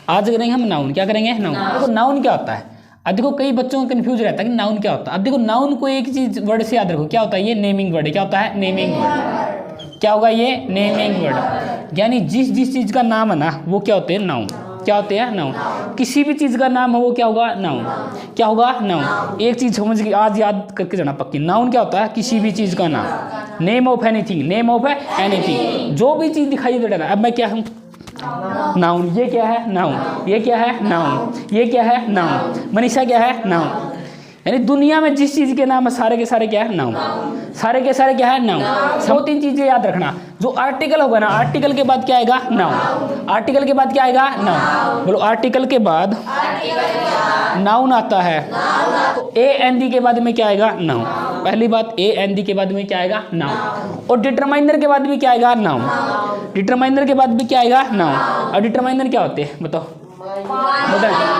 आज करेंगे हम नाउन। क्या करेंगे? नाउन। देखो नाउन क्या होता है, अब देखो कई बच्चों को कंफ्यूज रहता है कि नाउन क्या होता है। अब देखो नाउन को एक चीज वर्ड से याद रखो, क्या होता है? ये नेमिंग वर्ड है। क्या होता है? Naming word. क्या होगा ये? Naming word. यानी जिस चीज का नाम है ना वो क्या होते हैं? नाउन। क्या होते हैं? नाउन। किसी भी चीज का नाम है वो क्या होगा? नाउन। क्या होगा? नाउन। एक चीज समझ के आज याद करके जाना पक्की, नाउन क्या होता है? किसी भी चीज का नाम। Name of anything, name of anything, जो भी चीज दिखाई दे रहा है। अब मैं क्या हूँ? नाउन। ये क्या है? नाउन। ये क्या है? नाउन। ये क्या है? नाउन। मनीषा क्या है? नाउन। यानी दुनिया में जिस चीज के नाम है सारे के सारे क्या है? नाउन। सारे के सारे क्या है? नाउन। 2-3 चीजें याद रखना, जो आर्टिकल होगा ना, आर्टिकल के बाद क्या आएगा? नाउन। आर्टिकल के बाद क्या आएगा? नाउन। बोलो आर्टिकल के बाद नाउन आता है तो ए एन डी के बाद में क्या आएगा? नाउन। पहली बात, ए एन डी के बाद में क्या आएगा? नाउन। और डिटरमाइनर के बाद भी क्या आएगा? नाउन। डिटरमाइनर के बाद भी क्या आएगा? नाउन। और डिटरमाइनर क्या होते हैं बताओ?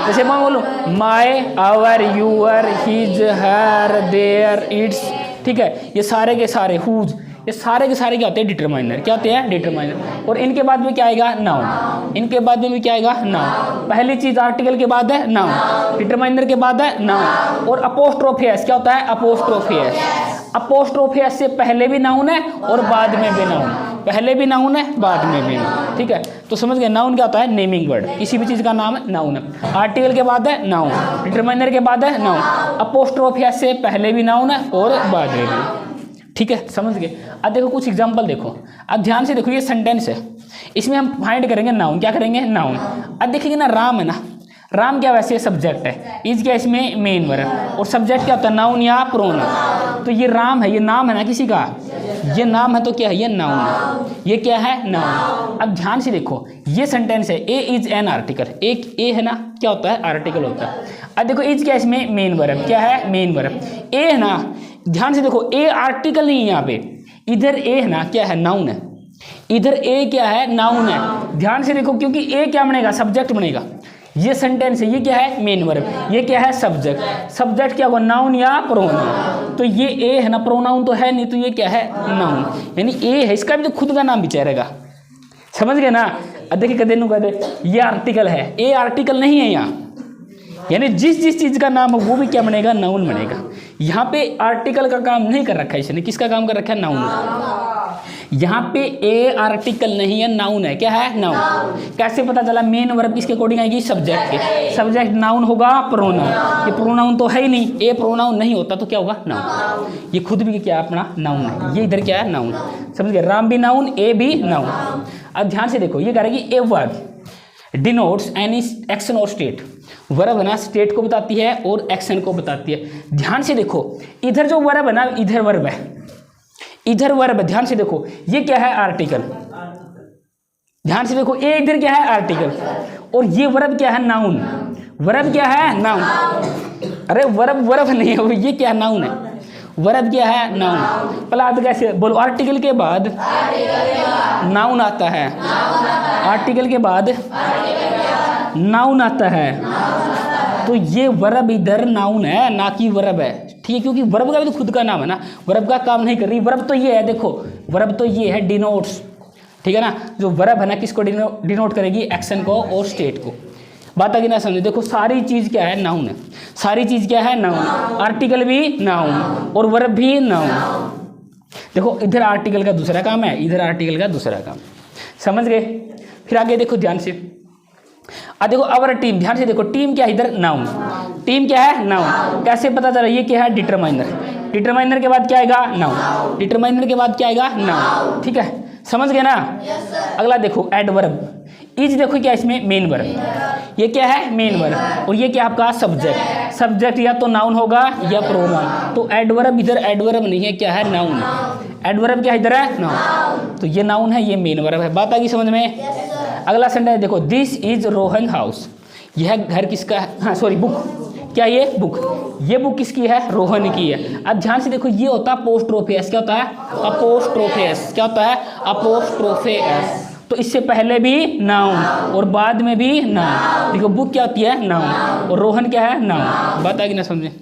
जैसे मैं बोलूं my, our, your, his, her, their, its, ठीक है, ये सारे के सारे, हुज, ये सारे के सारे क्या होते हैं? डिटरमाइनर। क्या होते हैं? डिटरमाइनर। और इनके बाद में क्या आएगा? नाउन। इनके बाद में भी क्या आएगा? नाउन। पहली चीज आर्टिकल के बाद है नाउन, डिटरमाइनर के बाद है नाउन। और अपोस्ट्रोफी एस क्या होता है? Apostrophe S. अपोस्ट्रोफी एस से पहले भी नाउन है और बाद में भी नाउन। पहले भी नाउन है, बाद में भी नाउन। ठीक है, तो समझ गए नाउन क्या होता है? Naming word. किसी भी चीज का नाम है नाउन है। आर्टिकल के बाद है नाउन, डिटरमाइनर के बाद है नाउन, अपोस्ट्रोफी एस से पहले भी नाउन है और बाद में भी। ठीक है, समझ गए। अब देखो कुछ एग्जांपल देखो, अब ध्यान से देखो, ये सेंटेंस है, इसमें हम फाइंड करेंगे नाउन। क्या करेंगे? नाउन। अब देखिए ना, राम है ना, राम क्या वैसे सब्जेक्ट है, इज क्या इसमें मेन वर्ब, और सब्जेक्ट क्या होता है? नाउन या प्रोनाउन। तो ये राम है, ये नाम है ना किसी का, ये नाम है तो क्या है? ये नाउन है। ये क्या है? नाउन। अब ध्यान से देखो, ये सेंटेंस है, ए इज एन आर्टिकल। एक ए है ना, क्या होता है? आर्टिकल होता है। अब देखो इज क्या इसमें? Main verb. क्या है? Main verb. ए है ना, ध्यान से देखो, ए आर्टिकल नहीं है यहाँ पे, इधर ए है ना, क्या है? नाउन है। इधर ए क्या है? नाउन है। ध्यान से देखो, क्योंकि ए क्या बनेगा? सब्जेक्ट बनेगा। ये सेंटेंस है, ये क्या है? Main verb. ये क्या है? सब्जेक्ट। सब्जेक्ट क्या होगा? नाउन या प्रोनाउन। तो ये ए है ना, प्रोनाउन तो है नहीं, तो ये क्या है? नाउन। यानी ए है, इसका भी तो खुद का नाम विचारेगा। समझ गए ना? देखिए कदे नु कदे, ये आर्टिकल है, ए आर्टिकल नहीं है यहाँ। यानी जिस चीज का नाम है वो भी क्या बनेगा? नाउन बनेगा। यहाँ पे आर्टिकल का काम नहीं कर रखा है इसने, किसका काम कर रखा है? नाउन। यहाँ पे ए आर्टिकल नहीं है, नाउन है। क्या है? नाउन। कैसे पता चला? मेन वर्ब किसके अकॉर्डिंग आएगी? सब्जेक्ट के। सब्जेक्ट नाउन होगा, प्रोनाउन। ये प्रोनाउन तो है ही नहीं, ए प्रोनाउन नहीं होता तो क्या होगा? नाउन। ये खुद भी क्या अपना नाउन है, ये इधर क्या है? नाउन। समझ गए? राम भी नाउन, ए भी नाउन। अब ध्यान से देखो, ये कह रहा है कि a verb denotes any action और स्टेट। वर्ब है ना, स्टेट को बताती है और एक्शन को बताती है। ध्यान से देखो, इधर जो वर्ब है ना, इधर वर्ब है, इधर वर्ब है। ध्यान से देखो, ये क्या है? आर्टिकल। ध्यान से देखो, ए इधर क्या है? आर्टिकल। और ये वर्ब क्या है? नाउन। वर्ब क्या है? नाउन। अरे वर्ब नहीं है, ये क्या है? नाउन है। वर्ब क्या है? नाउन। पलाद कैसे बोलो? आर्टिकल के बाद नाउन आता है, आर्टिकल के बाद नाउन आता है, तो ये वर्ब इधर नाउन है ना कि वर्ब है। ठीक है, क्योंकि वर्ब का भी तो खुद का नाम है ना, वर्ब का काम नहीं कर रही। वर्ब तो ये है, देखो वर्ब तो ये है, डिनोट्स। ठीक है ना, जो वर्ब है ना किसको डिनोट करेगी? एक्शन को और स्टेट को। बात आगे ना समझे, देखो सारी चीज क्या है? नाउन है। सारी चीज क्या है? नाउन। आर्टिकल भी नाउन और वर्ब भी नाउन। देखो इधर आर्टिकल का दूसरा काम है, इधर आर्टिकल का दूसरा काम। समझ गए? फिर आगे देखो ध्यान से, देखो अवर टीम। ध्यान से देखो, टीम क्या है? इधर नाउन। टीम क्या है? नाउन। कैसे पता चला? ये क्या है? डिटरमाइनर। डिटरमाइनर के बाद क्या आएगा? नाउन। डिटरमाइनर के बाद क्या आएगा? नाउन। ठीक है, समझ गए ना? अगला देखो एडवर्ब। इज देखो क्या इसमें? Main verb. ये क्या है? Main verb. और ये क्या आपका? सब्जेक्ट। सब्जेक्ट या तो नाउन होगा या प्रोनाउन। तो एडवर्ब इधर एडवर्ब नहीं है, क्या है? नाउन। एडवर्ब क्या इधर है? नाउन। तो ये नाउन है, ये मेन वर्ब है। बात आ गई समझ में? अगला सेंटेंस देखो, दिस इज रोहन हाउस। यह घर किसका है? हाँ सॉरी, बुक। क्या ये? बुक। ये बुक किसकी है? रोहन की है। अब ध्यान से देखो, ये होता है अपोस्ट्रोफेस। क्या होता है? अपोस्ट्रोफेस। क्या होता है? अपोस्ट्रोफेस। तो इससे पहले भी नाउन और बाद में भी नाउन। देखो बुक क्या होती है? नाउन। और रोहन क्या है? नाउन। बात आगे ना समझे?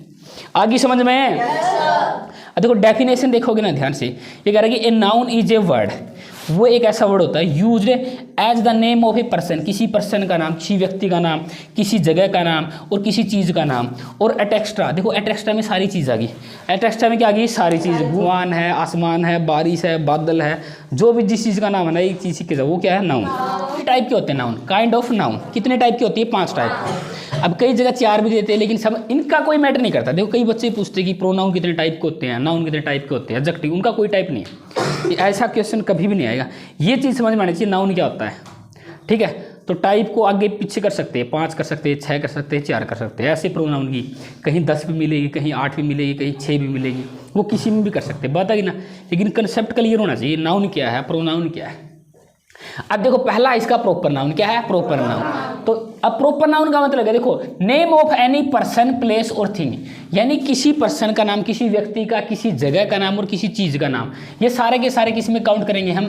आगे समझ में? देखो डेफिनेशन देखोगे ना ध्यान से, ये कह रहा है कि a noun is a word वो एक ऐसा वर्ड होता है used as the name of a person, किसी पर्सन का नाम, किसी व्यक्ति का नाम, किसी जगह का नाम और किसी चीज़ का नाम। और एटेक्स्ट्रा, देखो एटेक्स्ट्रा में सारी चीज़ आ गई। एटेक्स्ट्रा में क्या आ गई? सारी चीज़, भगवान है, आसमान है, बारिश है, बादल है, जो भी जिस चीज़ का नाम है ना, एक चीज़ के वो क्या है? नाउन। टाइप के होते हैं नाउन, काइंड ऑफ नाउन। कितने टाइप की होती है? 5 टाइप। अब कई जगह 4 भी देते हैं, लेकिन सब इनका कोई मैटर नहीं करता। देखो कई बच्चे पूछते हैं कि प्रोनाउन कितने टाइप के होते हैं, नाउन कितने टाइप के होते हैं, एडजेक्टिव, उनका कोई टाइप नहीं है। ऐसा क्वेश्चन कभी भी नहीं आएगा। ये चीज़ समझ में आनी चाहिए नाउन क्या होता है, ठीक है। तो टाइप को आगे पीछे कर सकते हैं, 5 कर सकते हैं, 6 कर सकते हैं, 4 कर सकते हैं। ऐसे प्रोनाउन की कहीं 10 भी मिलेगी, कहीं 8 भी मिलेगी, कहीं 6 भी मिलेगी, वो किसी में भी कर सकते हैं, बात है कि ना। लेकिन कंसेप्ट क्लियर होना चाहिए, नाउन क्या है, प्रोनाउन क्या है। अब देखो पहला इसका प्रॉपर नाउन क्या है? Proper noun. तो अब प्रॉपर नाउन का मतलब है, देखो name of any person, place और थिंग, यानी किसी पर्सन का नाम, किसी व्यक्ति का, किसी जगह का नाम और किसी चीज़ का नाम, ये सारे के सारे किस में काउंट करेंगे हम?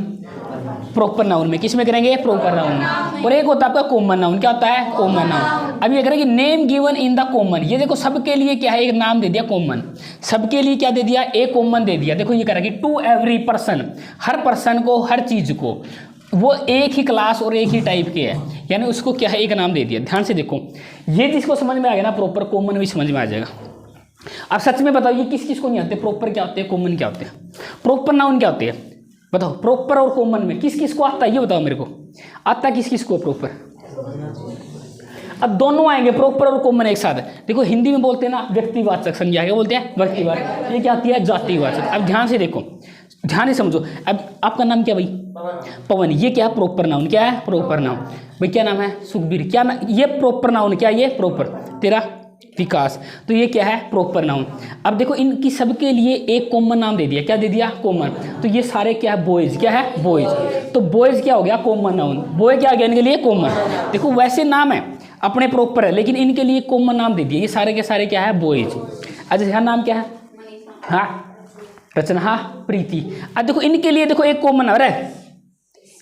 प्रॉपर नाउन में। किस में करेंगे? प्रॉपर नाउन में। और एक होता है आपका कॉमन नाउन। क्या होता है? Common noun. अब ये करेंगे name given in the common. ये देखो सबके लिए क्या है? एक नाम दे दिया कॉमन। सबके लिए क्या दे दिया? एक कॉमन दे दिया। देखो ये करेंगे टू एवरी पर्सन, हर पर्सन को, हर चीज़ को, वो एक ही क्लास और एक ही टाइप के है, यानी उसको क्या है? एक नाम दे दिया। ध्यान से देखो, ये जिसको समझ में आ गया ना, प्रॉपर कॉमन भी समझ में आ जाएगा। अब सच में बताओ ये किस किस को नहीं आते? प्रॉपर क्या होते हैं, कॉमन क्या होते हैं, प्रॉपर नाउन क्या होते हैं? बताओ प्रॉपर और कॉमन में किस किस को आता है? ये बताओ मेरे को, आता किस किस को प्रॉपर? अब दोनों आएंगे, प्रॉपर और कॉमन एक साथ। देखो हिंदी में बोलते हैं ना व्यक्तिवाचक संज्ञा, क्या बोलते हैं? व्यक्तिवाचक। ये क्या आती है? जातिवाचक। अब ध्यान से देखो, ध्यान से समझो। अब आपका नाम क्या भाई? पवन। ये क्या है? Proper noun. क्या है? Proper noun. भाई क्या नाम है? सुखबीर। क्या नाम? ये प्रॉपर नाउन। क्या ये? प्रॉपर। तेरा विकास। तो ये क्या है? Proper noun. अब देखो इनकी सबके लिए एक कॉमन नाम दे दिया। क्या दे दिया? कॉमन। तो ये सारे क्या है? बॉयज। क्या है? बॉयज। तो बॉयज क्या हो गया? Common noun. बॉय क्या आ गया इनके लिए? कॉमन। देखो वैसे नाम है अपने प्रॉपर है, लेकिन इनके लिए कॉमन नाम दे दिया। ये सारे के सारे क्या है? बॉयज। अच्छा यहाँ नाम क्या है? हाँ रचना, हाँ प्रीति। अब देखो इनके लिए देखो एक कॉमन है,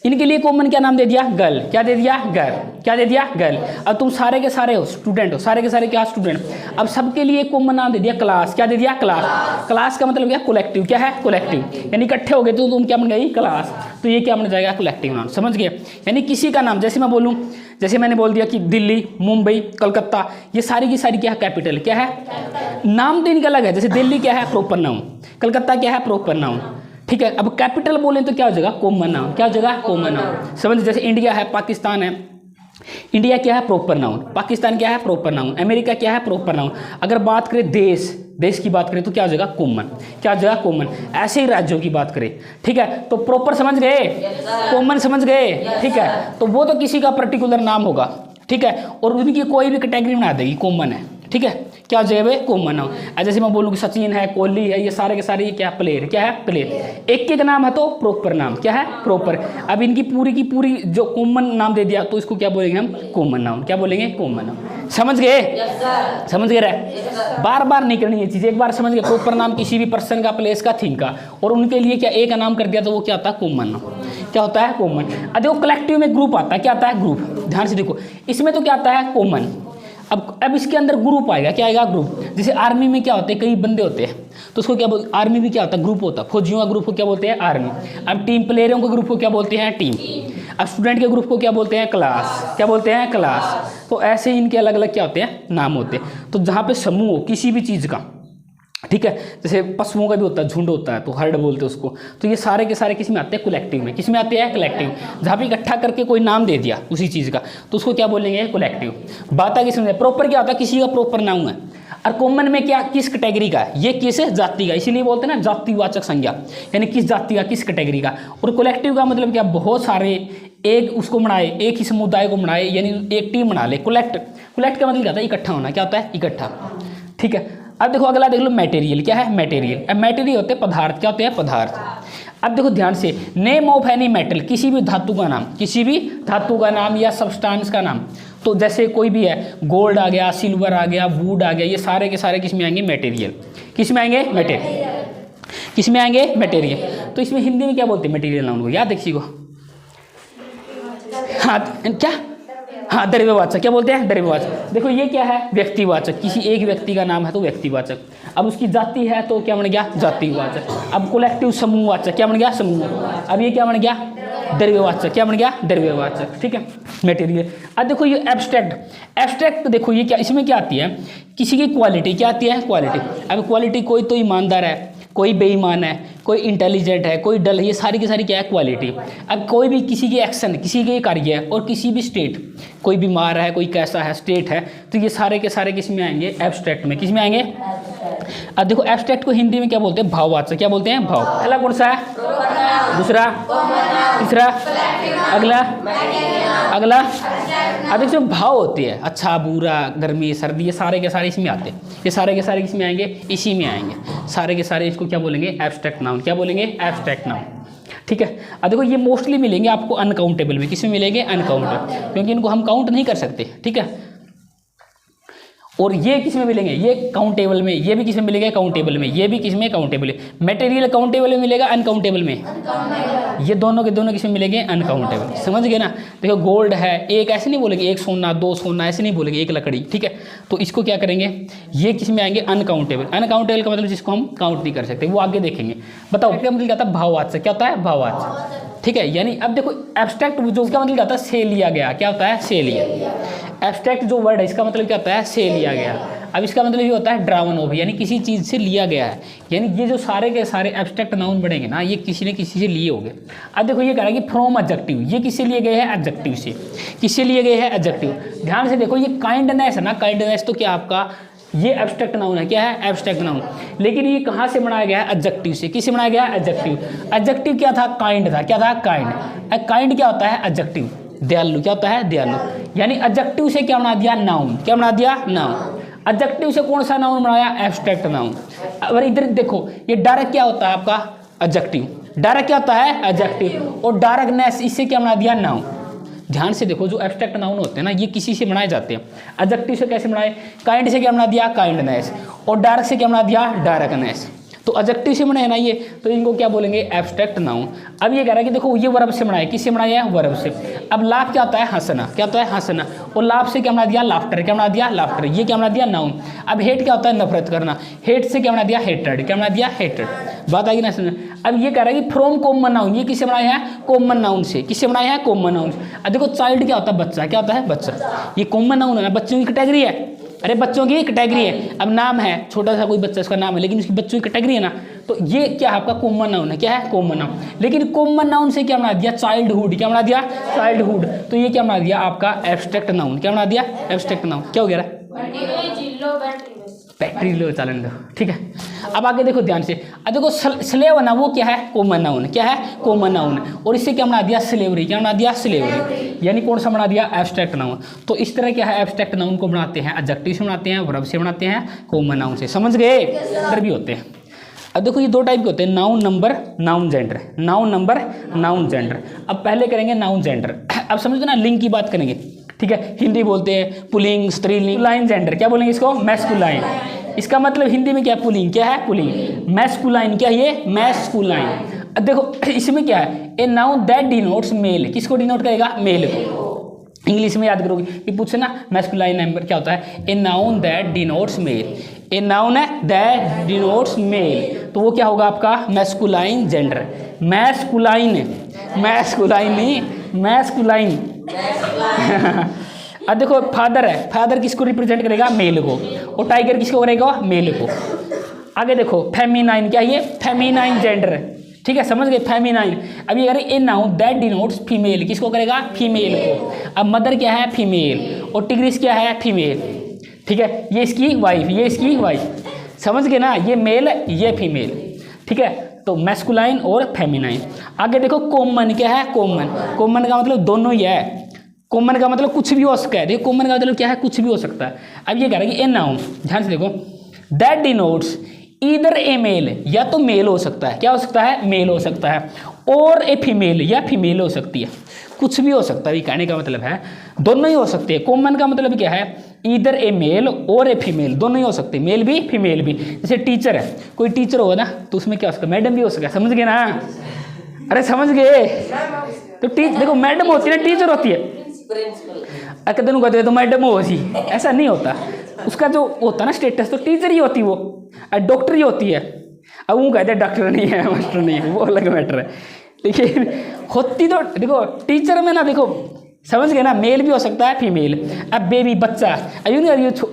इनके लिए कॉमन क्या नाम दे दिया? गर्ल। क्या दे दिया? गर्ल। क्या दे दिया? गर्ल। अब तुम सारे के सारे हो स्टूडेंट हो, सारे के सारे क्या? स्टूडेंट। अब सबके लिए एक कॉमन नाम दे दिया क्लास। क्या दे दिया? क्लास। क्लास का मतलब क्या? कलेक्टिव। क्या है? कलेक्टिव। यानी इकट्ठे हो गए तो तुम क्या बन गई? क्लास। तो ये क्या बन जाएगा? Collective noun. समझ गए? यानी किसी का नाम, जैसे मैं बोलूँ, जैसे मैंने बोल दिया कि दिल्ली, मुंबई, कलकत्ता, ये सारी की सारी क्या है? कैपिटल। क्या है? नाम तो इनका अलग है। जैसे दिल्ली क्या है? Proper noun. कलकत्ता क्या है? Proper noun. ठीक है। अब कैपिटल बोलें तो क्या हो जाएगा? Common noun. क्या हो जाएगा? Common noun. समझ, जैसे इंडिया है, पाकिस्तान है, इंडिया क्या है? Proper noun. पाकिस्तान क्या है? Proper noun. अमेरिका क्या है? Proper noun. अगर बात करें देश, देश की बात करें तो क्या हो जाएगा? कॉमन। क्या हो जाएगा? कॉमन। ऐसे ही राज्यों की बात करें, ठीक है, तो प्रॉपर समझ गए, कॉमन समझ गए, ठीक है। तो वो तो किसी का पर्टिकुलर नाम होगा, ठीक है, और उनकी कोई भी कैटेगरी बना देगी, कॉमन है, ठीक है। क्या जो है कॉमन नाउन। जैसे मैं बोलूँ कि सचिन है, कोहली है, ये सारे के सारे ये क्या? प्लेयर। क्या है? प्लेयर। एक एक नाम है तो प्रॉपर नाम। क्या है? प्रॉपर। अब इनकी पूरी की पूरी जो कॉमन नाम दे दिया तो इसको क्या बोलेंगे हम? Common noun. क्या बोलेंगे? Common noun. समझ गए? समझ गए रहे? बार बार नहीं करनी ये चीज़, एक बार समझ गए। प्रॉपर नाम किसी भी पर्सन का, प्लेस का, थिंग का, और उनके लिए क्या एक नाम कर दिया तो वो क्या होता है? Common noun. क्या होता है? कॉमन। अब देखो कलेक्टिव में ग्रुप आता है। क्या आता है? ग्रुप। ध्यान से देखो, इसमें तो क्या आता है? कॉमन। अब इसके अंदर ग्रुप आएगा। क्या आएगा? ग्रुप। जैसे आर्मी में क्या होते हैं? कई बंदे होते हैं तो उसको क्या बोलते? आर्मी भी क्या होता है? ग्रुप होता है। फौजियों का ग्रुप को क्या बोलते हैं? आर्मी। अब टीम प्लेयरों के ग्रुप को क्या बोलते हैं? टीम। अब स्टूडेंट के ग्रुप को क्या बोलते हैं? क्लास। क्या बोलते हैं? क्लास। तो ऐसे इनके अलग अलग क्या होते हैं? नाम होते हैं। तो जहाँ पे समूह किसी भी चीज़ का, ठीक है, जैसे पशुओं का भी होता है, झुंड होता है तो हर्ड बोलते हैं उसको। तो ये सारे के सारे किस में आते हैं? कलेक्टिव में। किस में आते हैं? कलेक्टिव। जहाँ पे इकट्ठा करके कोई नाम दे दिया उसी चीज़ का तो उसको क्या बोलेंगे? कलेक्टिव। बात है किसमें? प्रॉपर क्या होता है? किसी का प्रॉपर नाम है। और कॉमन में क्या? किस कैटेगरी का है? ये किस जाति का, इसीलिए बोलते हैं ना जातिवाचक संज्ञा, यानी किस जाति का, किस कैटेगरी का। और कलेक्टिव का मतलब क्या? बहुत सारे एक उसको बनाए, एक ही समुदाय को बनाए, यानी एक टीम बना ले। कलेक्ट का मतलब क्या होता है? इकट्ठा होना। क्या होता है? इकट्ठा, ठीक है। अब देखो अगला देख लो, मटेरियल। क्या है? मटेरियल। अब मटेरियल होते हैं पदार्थ। क्या होते हैं? पदार्थ। अब देखो ध्यान से, नेम ऑफ एनी मेटल, किसी भी धातु का नाम, किसी भी धातु का नाम या सब्सटेंस का नाम। तो जैसे कोई भी है, गोल्ड आ गया, सिल्वर आ गया, वुड आ गया, ये सारे के सारे किस में आएंगे? मटेरियल। किस में आएंगे? मटेरियल। किस में आएंगे? मटेरियल। तो इसमें हिंदी में क्या बोलते हैं? मटेरियल नाउन को याद है किसी को? हाँ क्या? हाँ द्रव्यवाचक। क्या बोलते हैं? द्रव्यवाचक। देखो ये क्या है? व्यक्तिवाचक। किसी एक व्यक्ति का नाम है तो व्यक्तिवाचक। अब उसकी जाति है तो क्या बन गया? जातिवाचक। अब कलेक्टिव समूहवाचक। क्या बन गया? समूह। अब ये क्या बन गया? द्रव्यवाचक। क्या बन गया? द्रव्यवाचक। ठीक है, मटेरियल। अब देखो ये एब्स्ट्रैक्ट। एब्स्ट्रैक्ट देखो ये क्या, इसमें क्या आती है? किसी की क्वालिटी। क्या आती है? क्वालिटी। अब क्वालिटी, कोई तो ईमानदार है, कोई बेईमान है, कोई इंटेलिजेंट है, कोई डल है, ये सारी की सारी क्या है? क्वालिटी। अब कोई भी किसी की एक्शन, किसी के कार्य है, और किसी भी स्टेट, कोई बीमार है, कोई कैसा है, स्टेट है, तो ये सारे के सारे किस में आएंगे? एब्स्ट्रैक्ट में। किस में आएंगे? अब देखो एब्स्ट्रैक्ट को हिंदी में क्या बोलते हैं? भाववाचक। क्या बोलते हैं? भाव। पहला कौन सा है? दूसरा, तीसरा, अगला, अगला। अब देखो भाव होती है, अच्छा, बुरा, गर्मी, सर्दी, ये सारे के सारे इसमें आते हैं। ये सारे के सारे किसमें आएंगे? इसी में आएंगे। सारे के सारे इसको क्या बोलेंगे? Abstract noun. क्या बोलेंगे? Abstract noun. ठीक है। अब देखो ये मोस्टली मिलेंगे आपको अनकाउंटेबल में। किसमें मिलेंगे? अनकाउंटेबल, क्योंकि इनको हम काउंट नहीं कर सकते। ठीक है। और ये किसमें मिलेंगे? ये काउंटेबल में। ये भी किसमें मिलेंगे? काउंटेबल में। ये भी किसमें? काउंटेबल में। मटेरियल काउंटेबल में मिलेगा, अनकाउंटेबल में। ये दोनों के दोनों किसमें मिलेंगे? अनकाउंटेबल। समझ गए ना? देखो गोल्ड है, एक ऐसे नहीं बोलेंगे, एक सोना, दो सोना, ऐसे नहीं बोलेंगे, एक लकड़ी। ठीक है, तो इसको क्या करेंगे? ये किसमें आएंगे? अनकाउंटेबल। अनकाउंटेबल का मतलब जिसको हम काउंट नहीं कर सकते, वो आगे देखेंगे। बताओ क्या मतलब? क्या था? भाववाचक। क्या होता है? भाववाचक। ठीक है, यानी अब देखो एब्स्ट्रैक्ट जो, उसका मतलब क्या होता है? से लिया गया। क्या होता है? से लिया। एब्स्ट्रैक्ट जो वर्ड है, इसका मतलब क्या होता है? से लिया गया। अब इसका मतलब ये होता है ड्रावन ऑफ, यानी किसी चीज़ से लिया गया है। यानी ये जो सारे के सारे एब्स्ट्रैक्ट नाउन बनेंगे ना, ये किसी न किसी से लिए होंगे। अब देखो ये कह रहा है कि फ्रॉम एडजेक्टिव, ये किससे लिए गए हैं? एडजेक्टिव से। किससे लिए गए हैं? एडजेक्टिव। ध्यान से देखो, ये काइंडनेस है ना, काइंडनेस तो क्या आपका ये एब्स्ट्रैक्ट नाउन है। क्या है? Abstract noun. लेकिन ये कहाँ से बनाया गया है? एडजेक्टिव से। किससे बनाया गया है? एडजेक्टिव। एडजेक्टिव क्या था? काइंड था। क्या था? काइंड। काइंड क्या होता है? एडजेक्टिव। दयालु। क्या होता है? दयालु। यानी एडजेक्टिव से क्या बना दिया? नाउन। क्या बना दिया? नाउन। एडजेक्टिव से कौन सा नाउन बनाया? Abstract noun. अब इधर देखो, ये डायरेक्ट क्या होता है आपका? एडजेक्टिव। डायरेक्ट क्या होता है? एडजेक्टिव। और डायरेक्टनेस, इससे क्या बना दिया? नाउन। ध्यान से देखो, जो एब्स्ट्रैक्ट नाउन होते हैं ना, ये किसी से बनाए जाते हैं। एडजेक्टिव से कैसे बनाए? काइंड से क्या बना दिया? काइंडनेस। और डायरेक्ट से क्या बना दिया? डायरेक्टनेस। तो एडजेक्टिव से बने हैं ना ये, तो इनको क्या बोलेंगे? Abstract noun. अब ये कह रहा है कि देखो ये वर्ब से बनाया। किससे बनाया है? वर्ब से। अब लाफ क्या होता है? हंसना। क्या होता है? हंसना। और लाफ से क्या बना दिया? लाफ्टर। क्या बना दिया? लाफ्टर। ये क्या बना दिया? नाउन। अब हेट क्या होता है? नफरत करना। हेट से क्या बना दिया? हेटेड। क्या बना दिया? हेटेड। बात आएगी ना समझ? अब ये कह रहा है कि फ्रॉम कॉमन नाउन, ये किससे बनाया है? कॉमन नाउन से। किससे बनाया है? Common noun. अब देखो चाइल्ड क्या होता है? बच्चा। क्या होता है? बच्चा। ये कॉमन नाउन है ना, बच्चों की कैटेगरी है। अरे बच्चों की कैटेगरी है। अब नाम है, छोटा सा कोई बच्चा, उसका नाम है, लेकिन उसकी बच्चों की कैटेगरी है ना, तो ये क्या है? आपका कॉमन नाउन है। क्या है? Common noun. लेकिन कॉमन नाउन से क्या बना दिया? चाइल्डहुड। क्या बना दिया? चाइल्डहुड। तो ये क्या बना दिया? आपका एब्स्ट्रैक्ट नाउन। क्या बना दिया? Abstract noun. क्या हो गया? बैटरी लो, चलन दो। ठीक है, अब आगे देखो ध्यान से। अब देखो स्लेव ना, वो क्या है? Common noun. क्या है? Common noun. और इससे क्या बना दिया? स्लेवरी। क्या बना दिया? स्लेवरी। यानी कौन सा बना दिया? Abstract noun. तो इस तरह क्या है? एब्स्ट्रैक्ट नाउन को बनाते हैं एडजेक्टिव से बनाते हैं, वर्ब से बनाते हैं, कॉमन नाउन से। समझ गए? इधर भी होते हैं। अब देखो ये दो टाइप के होते हैं, noun number, noun gender. Noun number, noun gender. अब पहले करेंगे नाउन जेंडर। अब समझो ना, लिंग की बात करेंगे। ठीक है, हिंदी बोलते हैं पुलिंग, स्त्रीलिंग, पुलाइन जेंडर। क्या बोलेंगे इसको? मैस्कुलाइन। इसका मतलब हिंदी में क्या है? पुलिंग। क्या है? पुलिंग। मैस्कुलाइन क्या है? ये मैस्कुलाइन। अब देखो इसमें क्या है? A noun that denotes male. किसको डिनोट करेगा? मेल को। इंग्लिश में याद करोगे कि पूछे ना, मैस्कुलाइन नंबर क्या होता है? A noun that denotes male. A noun है दैट डिनोट्स मेल, तो वो क्या होगा आपका? Masculine gender. मैस्कुलाइन, मैस्कुलाइन नहीं, मैस्कुलाइन। अब देखो फादर है, फादर किसको रिप्रेजेंट करेगा? मेल को। और टाइगर किसको करेगा? मेल को। आगे देखो फेमिनाइन। क्या ये? Feminine gender. ठीक है, समझ गए? फेमिनाइन। अब ये करें ए नाउन दैट डिनोट्स फीमेल। किसको करेगा? फीमेल को। अब मदर क्या है? फीमेल। और टिग्रिस क्या है? फीमेल। ठीक है, ये इसकी वाइफ, ये इसकी वाइफ। समझ गए ना? ये मेल, ये फीमेल। ठीक है, तो मैस्कुलाइन और फेमिनाइन। आगे देखो कॉमन। क्या है? कॉमन। कॉमन का मतलब दोनों ही है। कॉमन का मतलब कुछ भी हो सकता है। देखो कॉमन का मतलब क्या है? कुछ भी हो सकता है। अब ये कह रहा है कि ए नाउन, ध्यान से देखो, that denotes either a male, या तो मेल हो सकता है। क्या हो सकता है? मेल हो सकता है। और ए फीमेल, या फीमेल हो सकती है। कुछ भी हो सकता है, ये कहने का मतलब है दोनों ही हो सकते हैं। कॉमन का मतलब क्या है? ईदर ए मेल और ए फीमेल, दोनों ही हो सकते हैं, मेल भी फीमेल भी। जैसे टीचर है, कोई टीचर होगा ना, तो उसमें क्या हो सकता है? मैडम भी हो सकता है। समझ गए ना? अरे समझ गए? तो देखो मैडम होती है ना, टीचर होती है। कहते कहते तो मैडम हो सी, ऐसा नहीं होता। उसका जो होता है ना स्टेटस, तो टीचर ही होती वो, डॉक्टर ही होती है। अब वो कहते हैं डॉक्टर नहीं है, मास्टर नहीं है, वो अलग मैटर है। लेकिन होती तो देखो टीचर में ना, देखो समझ गए ना, मेल भी हो सकता है फीमेल। अब बेबी बच्चा, अब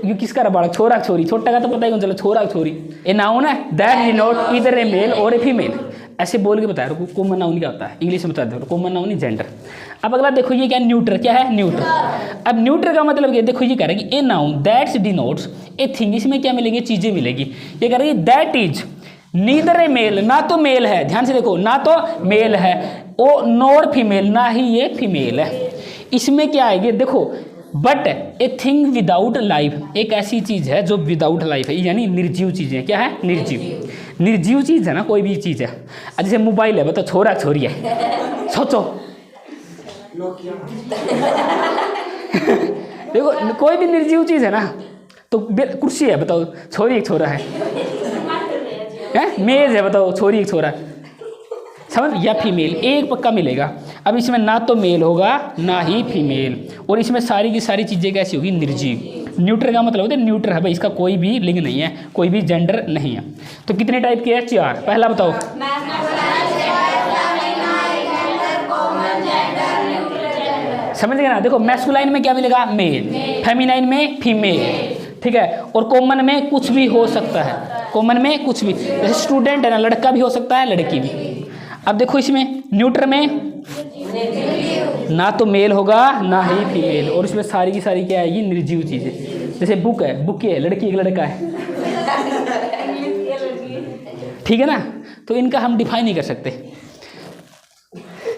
यू किसका रहा बालक, छोरा छोरी, छोटा का तो पता ही कौन, चलो छोरा छोरी, ए नाउन है that denote either a male और ए फीमेल। ऐसे बोल के बताया कॉमन नाउन क्या होता है, इंग्लिश में बता दो, कॉमन नाउन इज जेंडर। अब अगला देखो ये क्या, न्यूट्रल, क्या है न्यूट्रल। अब न्यूट्रल का मतलब क्या, देखो ये कह रहा है कि a noun that's denotes a thing, इसमें क्या मिलेंगे, चीजें मिलेगी। ये कह रहा है that is neither a male, ना तो मेल है, ध्यान से देखो, ना तो मेल है, ओ नॉर फीमेल, ना ही ये फीमेल है। इसमें क्या आएगी देखो, but a thing without life, एक ऐसी चीज है जो विदाउट लाइफ है, यानी निर्जीव चीजें, क्या है निर्जीव, निर्जीव चीज है ना कोई भी चीज है। जैसे मोबाइल है, बताओ छोरा छोरी है, सोचो देखो कोई भी निर्जीव चीज है ना, तो कुर्सी है बताओ छोरी एक छोरा है, मेज है बताओ छोरी एक छोरा, समझ, या फीमेल एक पक्का मिलेगा। अब इसमें ना तो मेल होगा ना ही फीमेल, और इसमें सारी की सारी चीज़ें कैसी होगी, निर्जीव। न्यूट्रल का मतलब होता है न्यूट्रल है भाई, इसका कोई भी लिंग नहीं है, कोई भी जेंडर नहीं है। तो कितने टाइप के हैं, 4। पहला बताओ, समझ गए ना, देखो मैस्कुलाइन में क्या मिलेगा, मेल, फेमिनाइन में फीमेल, ठीक है, और कॉमन में कुछ भी हो सकता है, कॉमन में कुछ भी, जैसे स्टूडेंट है ना, लड़का भी हो सकता है लड़की भी। अब देखो इसमें न्यूट्रल में ना तो मेल होगा ना ही फीमेल, और इसमें सारी की सारी क्या आएगी, निर्जीव चीजें। जैसे बुक है, बुक है, लड़की एक लड़का है, ठीक है ना, तो इनका हम डिफाइन नहीं कर सकते।